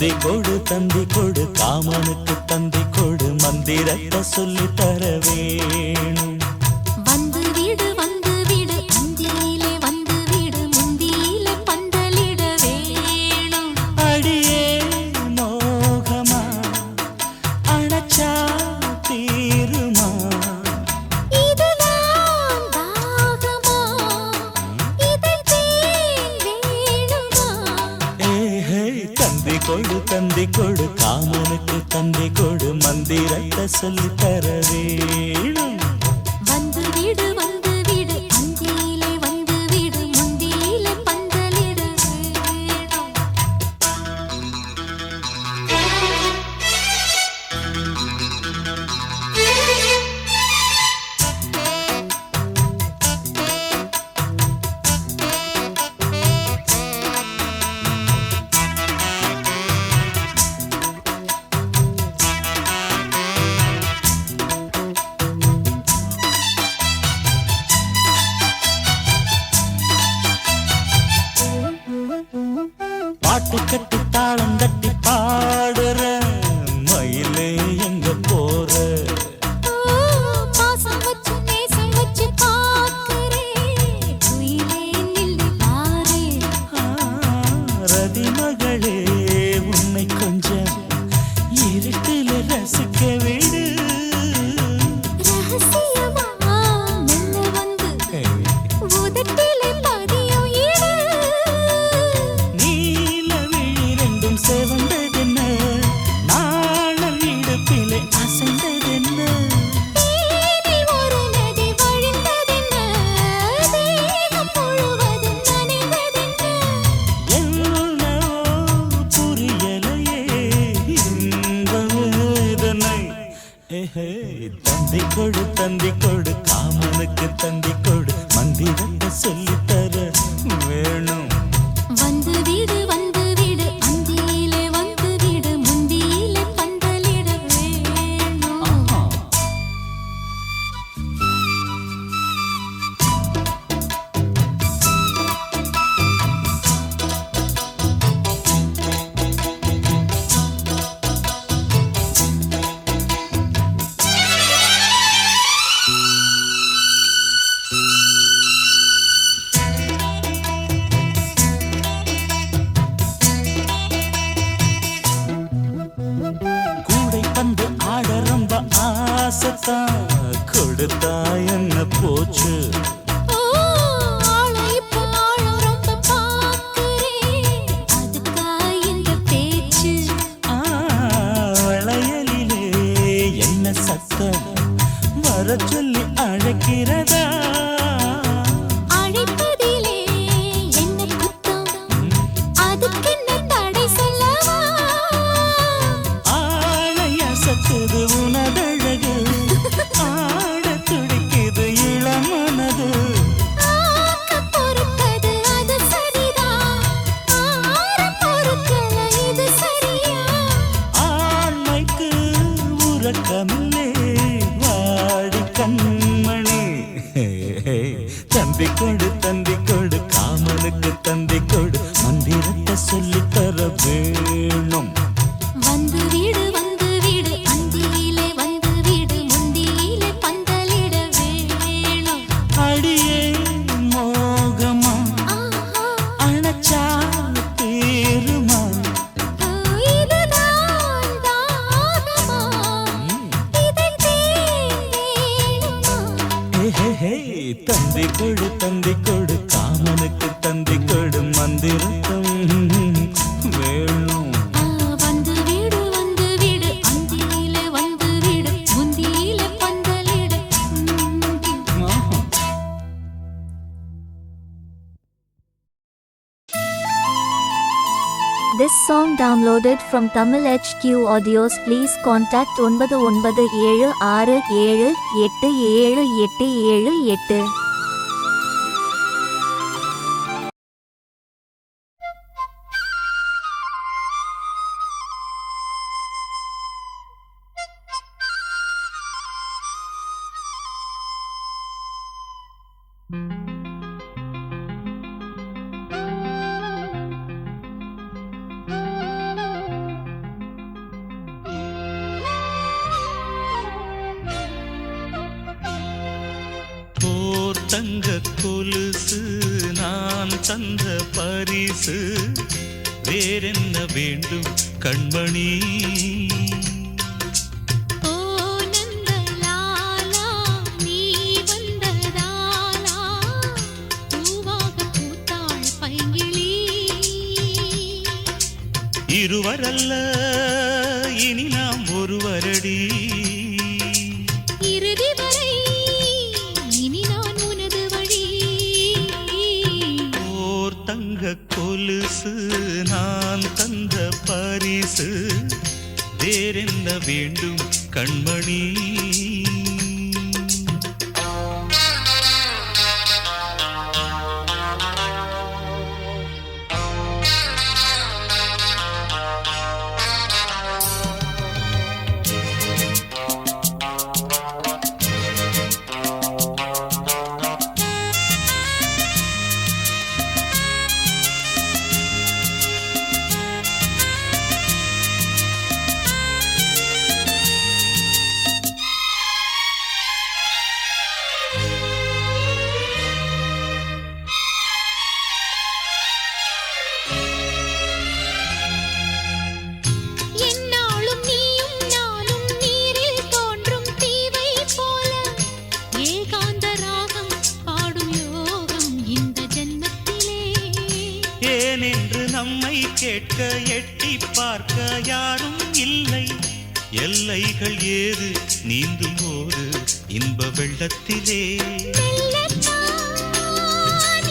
தந்தி கொடு காமனுக்கு தந்தி கொடு மந்திரத்தை சொல்லி தர வேணும். வந்து வீடு அந்தியிலே வந்து வீடு முந்தியிலே பந்தலிட வேணும். அடியே மோகமா அணைச்சா தீருமா இதுதான் தாகமா இதை வேணுமா? ஏஹே தந்தி கொடு காமனுக்கு தந்தி கொடு மந்திரத்தை சொல்லி தர வேணும். வந்து வீடு அந்தியிலே வந்து வீடு முந்தியிலே பந்தலிட வேணும். பாட்டு கட்டி தாளம் தட்டி பாடுற மயிலே எங்க போற பாசம் வச்சு நேசம் வச்சு பார்க்கிறேன் குயிலே நில்லு பாரு. ரதி மகளே உன்னை கொஞ்சம் இருட்டில ரசிக்க விடு. ரகசியமா மெல்ல வந்து உதட்டிலே பதியும் இரு. நீல விழி ரெண்டும் செவந்ததென்ன நாணல் இடுப்பிலே அசைந்ததென்ன தேனில் ஒரு நதி வழிந்ததென்ன தேகம் முழுவதும் நனைந்ததென்ன. என்னவோ புரியலையே இந்த வேதனை. ஏஹே தந்தி கொடு காமனுக்கு தந்தி கொடு மந்திரத்தை சொல்லி தர வேணும். வந்து வீடு அந்தியிலே வந்து வீடு முந்தியிலே பந்தலிட வேணும். கூடை பந்து ஆட ரொம்ப ஆசைத்தான் கொடுத்தா என்ன போச்சு. ஆளை இப்போ ஆழம் ரொம்ப பார்க்கிறேன் அதுக்கா இந்த பேச்சு. வளையலிலே என்ன சத்தம் வர சொல்லி அழைக்கிறதா. அழைப்பதிலே என்ன குத்தம் அதுக்கென்ன தடை சொல்லவா? ஆளைய சத்துது உனதழகு ஆட துடிக்குது இளமனது. ஆக்க பொறுத்தது அது சரிதான் ஆற பொறுக்கல இது சரியா? ஆண்மைக்கு உறக்கமில்லே வாடி கண்மணி. தந்தி கொடு காமனுக்கு தந்தி கொடு மந்திரத்தை சொல்லி தர வேணும். வந்து வீடு அந்தியிலே வந்து வீடு முந்தியிலே பந்தலிட வேணும். அடியே மோகமா ஆஹா அணைச்சா தீருமா இதுதான் தாகமா இதை வேணுமா? ஏஹே தந்தி கொடு காமனுக்கு தந்தி கொடு மந்திரத்தம் வேணும். வந்து வீடு அந்தியிலே வந்து வீடு முந்தியிலே பந்தலிட. This song downloaded from Tamil HQ Audios. Please contact 9976787878. தங்க கொலுசு நான் தந்த பரிசு வேறென்ன வேண்டும் கண்மணி ஓ நந்தலாலா நீ வந்ததாலா பூவாக பூத்தாள் பைங்கிளி இருவரல்ல இனி நாம் ஒருவரடி இறுதி வரை இனி நான் உனது வழி ஓர் தங்க கொலுசு நான் தந்த பரிசு வேறென்ன வேண்டும் கண்மணி என்னாலும் நீயும் நானும் நீரில் தோன்றும் தீவை போல ஏகாந்த ராகம் பாடும் யோகம் இந்த ஜென்மத்திலே ஏனென்று நம்மை கேட்க எட்டி பார்க்க யாரும் இல்லை எல்லைகள் ஏது நீந்தும் போது இன்ப வெள்ளத்திலே மெல்லத்தான்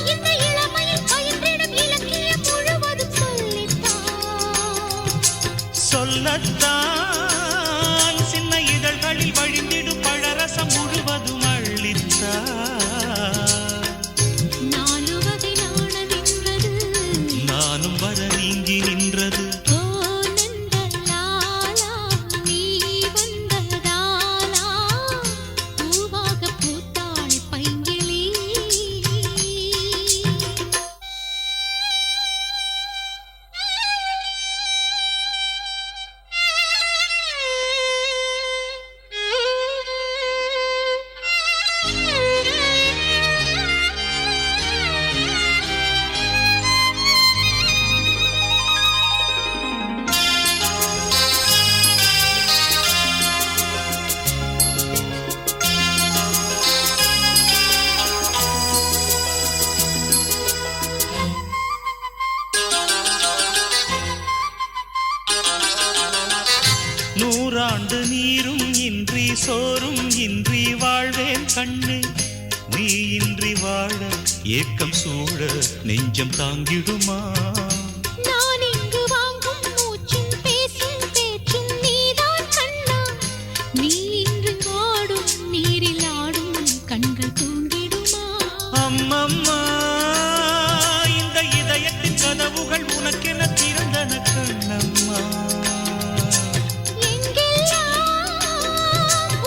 இந்த இளமையில் பயின்றிடும் இலக்கியம் முழுவதும் சொல்லித்தான் சொல்லத்தான் சின்ன இதழ்களில் வழிந்திடும் பழரசம் முழுவதும் அள்ளித்தார் நாலு வகை நாணம் என்பது நானும் வர நீங்கி நின்றது ஓ நந்தலாலா நீ வந்ததாலா பூவாக பூத்தாள் பைங்கிளி நூறாண்டு நீரும் இன்றி சோறும் இன்றி வாழ்வேன் கண்ணு நீ இன்றி வாழ ஏக்கம் சூழ நெஞ்சம் தாங்கிடுமா நான் இங்கு வாங்கும் மூச்சும் பேசும் பேச்சும் நீதான் கண்ணா நீ இன்று ஆடும் நீரில் ஆடும் கண்கள் தூங்கிடுமா அம்மம்மா இந்த இதயத்தின் கதவுகள் உனக்கென திறந்தன கண்ணம்மா எங்கெல்லாம்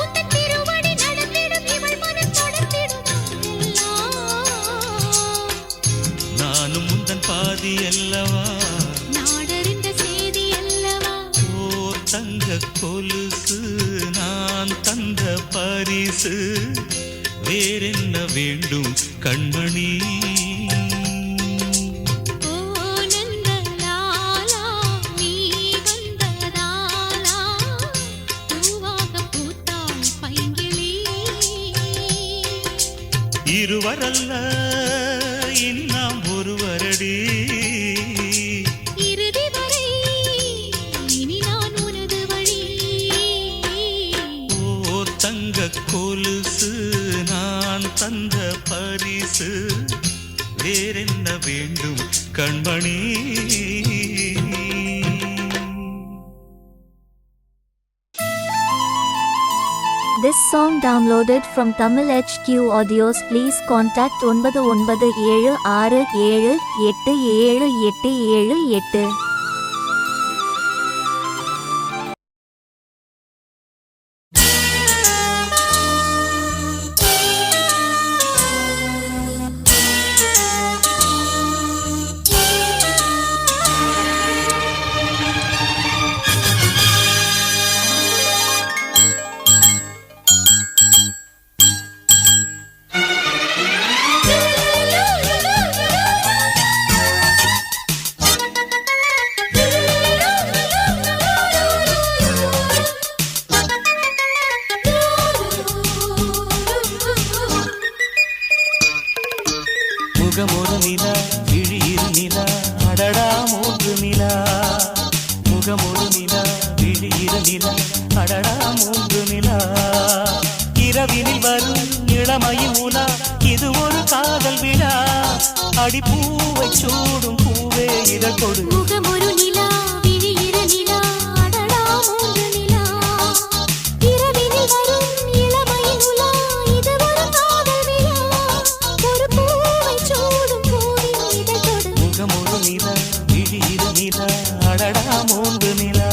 உந்தன் திருவடி நடந்திடும் இவள் மனம் தொடர்ந்திடும் எல்லாம் நானும் உந்தன் பாதி அல்லவா நாடறிந்த செய்தி அல்லவா ஓர் தங்க கொலுசு நான் தந்த பரிசு வேறென்ன வேண்டும் கண்மணி ஓ நந்தலாலா நீ வந்ததாலா பூவாக பூத்தாள் பைங்கிளி இருவரல்ல இனி நாம் ஒருவரடி இறுதி வரை இனி நான் உனது வழி ஓர் தங்க கொலுசு நான் தந்த பரிசு வேறென்ன வேண்டும் கண்மணி This song downloaded from Tamil HQ Audios. Please contact 9976787878. அடடா மூன்று நிலா இரவினில் வரும் இளமையின் உலா இது ஒரு காதல் விழா அடிப்பூவை சூடும் பூவே இதழ் கொடு முகமொரு நிலா விழியிற நிலா அடடா மூன்று நிலா இரவினில் வரும் இளமையின் உலா இது ஒரு காதல் விழா ஒரு பூவை சூடும் பூவின் இதழ் கொடு முகமொரு நிலா விழியிற நிலா அடடா மூன்று நிலா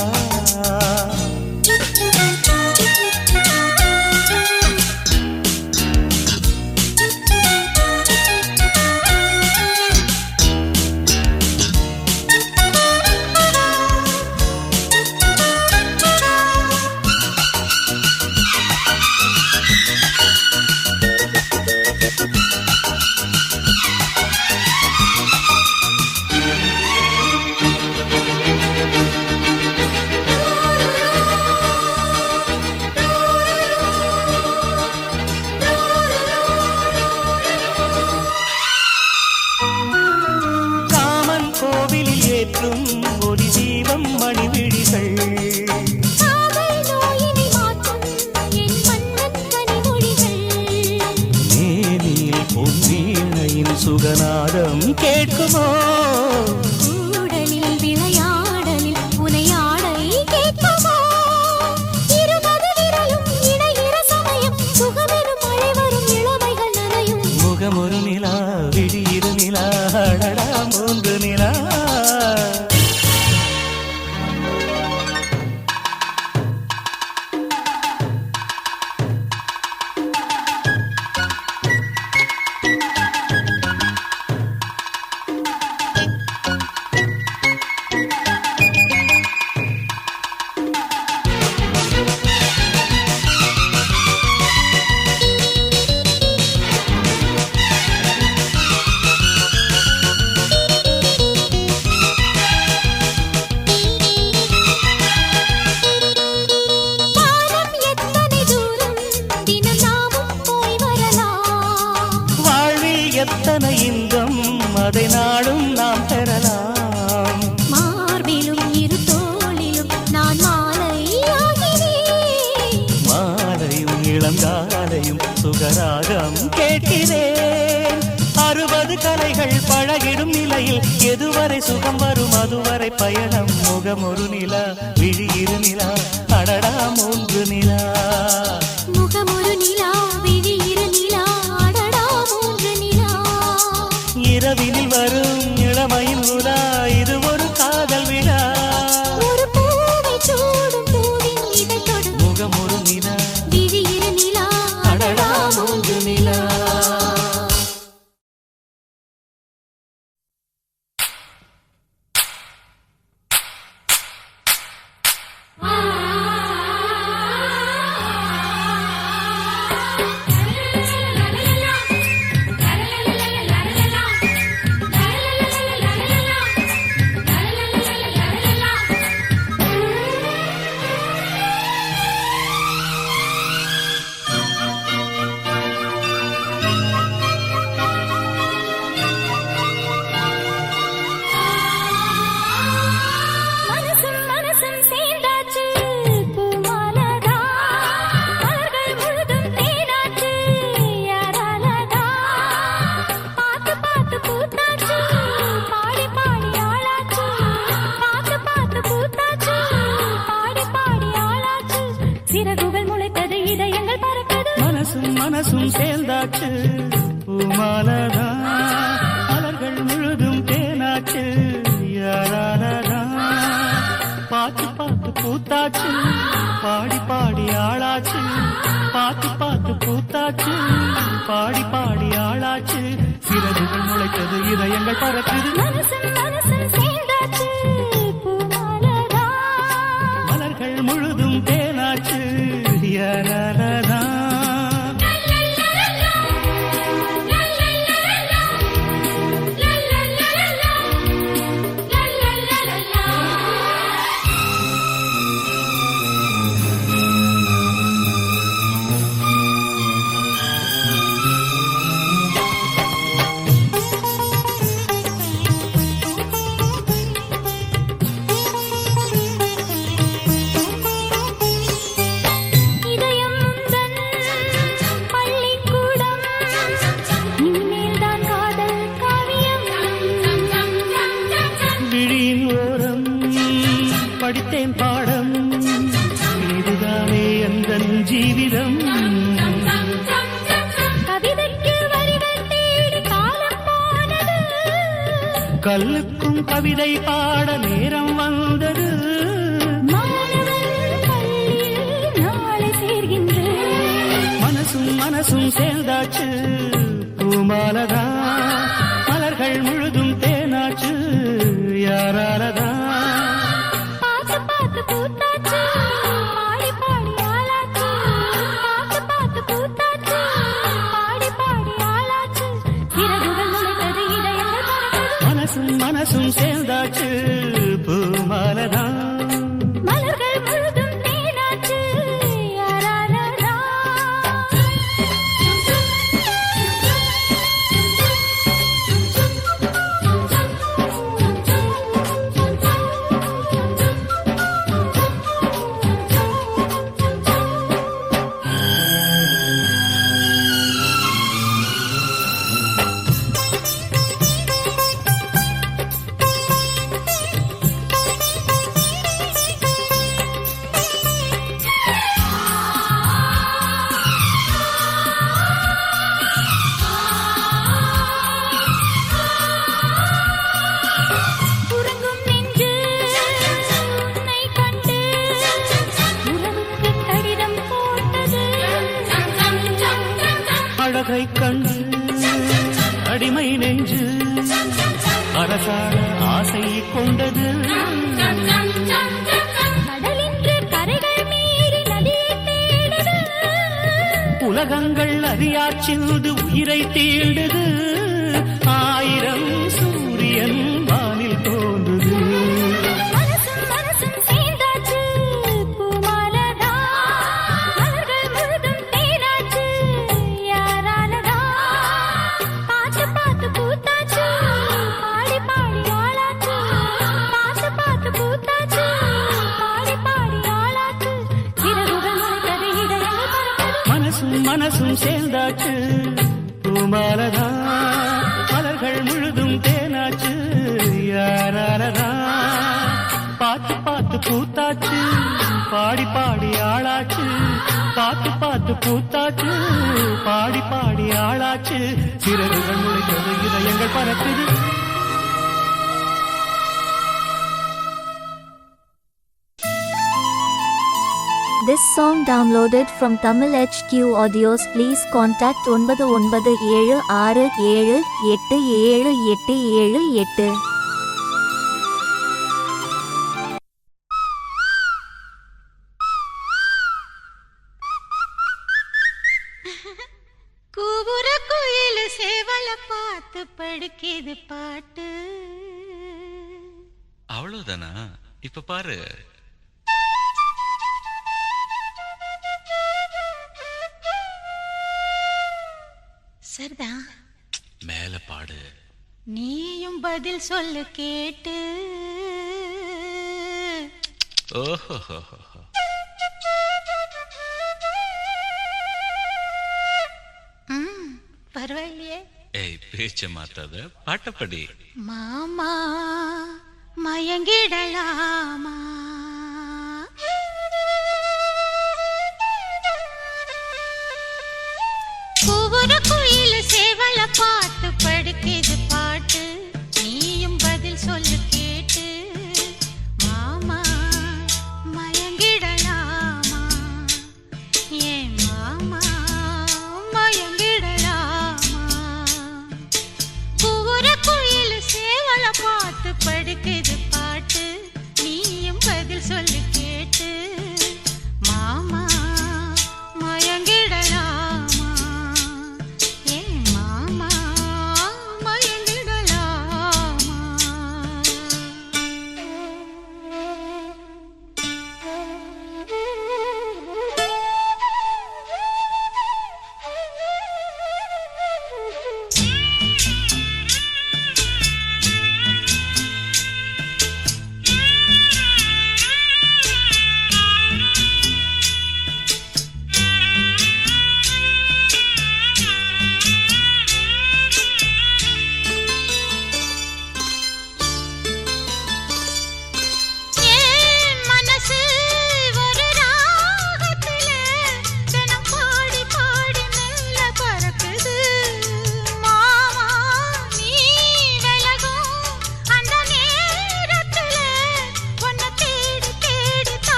ஒரு ஜீவம் மணிவிழிகள் காதல் நோயினை மாற்றும் என் மன்னன் கனிமொழிகள் மேனில் பொன்வீணையின் சுகநாதம் கேட்குமோ கூடலில் விளையாடலில் புனையாடை கேட்குமோ இருபது விரலும் இணைகிற சமயம் சுகமெனும் மழை வரும் இளமைகள் நனையும் முகமொரு நிலா விழியிரு நிலா அடடா மூன்று நிலா எத்தனை இன்பம் அதை நாடும் நாம் பெறலாம் மார்பிலும் இரு தோளிலும் நான் மாலையாகிறேன் மாலையும் இளங்காலையும் சுகராகம் கேட்கிறேன் 60 கலைகள் பழகிடும் நிலையில் எதுவரை சுகம் வரும் அதுவரை பயணம் முகமொரு நிலா விழியிரு நிலா அடடா மூன்று நிலா முகமொரு நிலா விழியிரு நிலா அடடா மூன்று நிலா இரவினில் வரும் இளமையின் உலா இது ஒரு காதல் விழா ஒரு பூவை சூடும் பூவின் இதழ் தொடு முகமொரு நிலா விழியிரு நிலா அடடா மூன்று நிலா மனசும் சேர்ந்தாச்சு பூமாலதா மலர்கள் முழுதும் தேனாச்சு யாராலதா பார்த்து பார்த்து பூத்தாச்சு பாடி பாடி ஆளாச்சு பார்த்து பார்த்து பூத்தாச்சு பாடி பாடி ஆளாச்சு சிறகுகள் முளைத்தது இதயங்கள் பறக்குது மனசும் சேர்ந்தாச்சு பூமாலதா மலர்கள் முழுதும் தேனாச்சு யாராலதா ஜீவிதம். கவிதைக்கு வரிகள் தேடி காலம் போனது, கல்லுக்கும் கவிதை பாட நேரம் வந்தது. மாணவன் பள்ளியில் நாளை சேர்கின்றேன். மனசும் மனசும் சேர்ந்தாச்சு பூமாலதா, மலர்கள் முழுதும் தேனாச்சு யாராலதா. பார்த்து பார்த்து பூத்தாச்சு, பாடி பாடி ஆளாச்சு. பார்த்து பார்த்து பூத்தாச்சு, பாடி பாடி ஆளாச்சு. சிறகுகள் முளைத்தது, இதயங்கள் பறந்தது. மனசும் மனசும் சேர்ந்தாச்சு பூமாலதா, மலர்கள் முழுதும் தேனாச்சு யாராலதா. உறங்கும் நெஞ்சு உன்னை கண்டு உறவுக்கு கடிதம் போட்டது. அழகை கண்டு அடிமை நெஞ்சு அரசாட ஆசை கொண்டது. கடலின்று கரைகள் மீறி நதியை தேடுது. உலகங்கள் அறியாச்சிந்து உயிரை தீண்டுது. ஆயிரம் சூரியன் வானில் தோன்றுது. மனசும் மனசும் சேர்ந்தாச்சு பூமாலதா, மலர்கள் முழுதும் தேனாச்சு யாராலதா. பார்த்து பார்த்து பூத்தாச்சு, பாடி பாடி ஆளாச்சு. பார்த்து பார்த்து பூத்தாச்சு, பாடி பாடி ஆளாச்சு. சிறகுகள் முளைத்தது, இதயங்கள் பறந்தது. மனசும் மனசும் சேர்ந்தாச்சு பூமாலதா, மலர்கள் முழுதும் தேனாச்சு யாராலதா. பார்த்து பார்த்து பூத்தாச்சு, பாடி பாடி ஆளாச்சு. பார்த்து பார்த்து பூத்தாச்சு, பாடி பாடி ஆளாச்சு. சிறகுகள் முளைத்தது, இதயங்கள் பறக்குது. This song downloaded from Tamil HQ Audios. Please contact 9976787878. கூவுற குயில் சேவல பார்த்து படுக்கிது பாட்டு. அவ்வளவுதானா? இப்ப பாரு. சரிதான், மேல பாடு. நீயும் பதில் சொல்லு கேட்டு. ஓஹோ, பரவாயில்லையே. ஏய், பேச்ச மாத்தாத, பாட்டப்படி. மாமா மயங்கிடலாமா, கூவுற குயில் சேவல பார்த்து படுக்கிது பாட்டு. நீயும் பதில் சொல்லு கேட்டு. மாமா மயங்கிடலாமா, ஏன் மாமா மயங்கிடலாமா. கூவுற குயில் சேவல பார்த்து படுக்கிது பாட்டு. நீயும்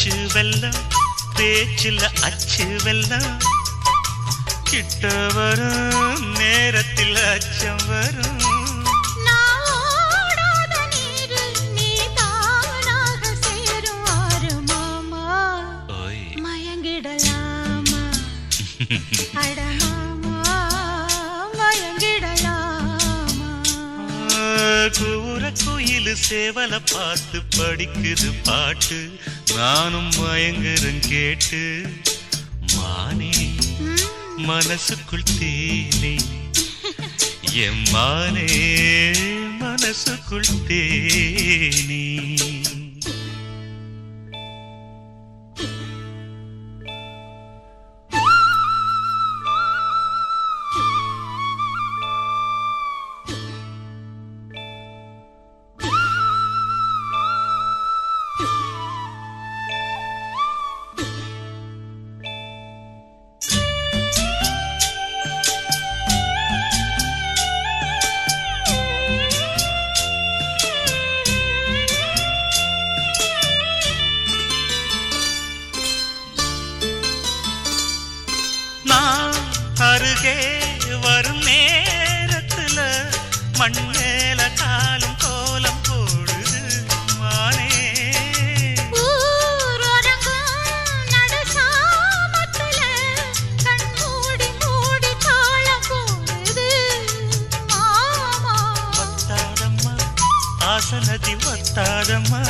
அச்சு வெல்லம் பேச்சில் அச்சு வெல்லம் கிட்ட வரும் நேரத்தில் அச்சம் வரும் நான் ஓடாத நீரில் நீ தானாக சேரும் ஆறு மாமா ஓய் மயங்கிடலாமா அட மாமா மயங்கிடலாமா கூற குயில் சேவல பார்த்து படிக்குது பாட்டு நானும் மயங்குறேன் கேட்டு மானே மனசுக்குள் தேனே என் மானே மனசுக்குள் தேனே நான் அருகே வரும் நேரத்துல மண்ணேல காலும் கோலம் போடுது மானே ஊரொரங்கும் நடுசாமத்துல கண் மூடி மூடி தாளம் போடுது மாமா வத்தாதம்மா ஆசனதி வத்தாதம்மா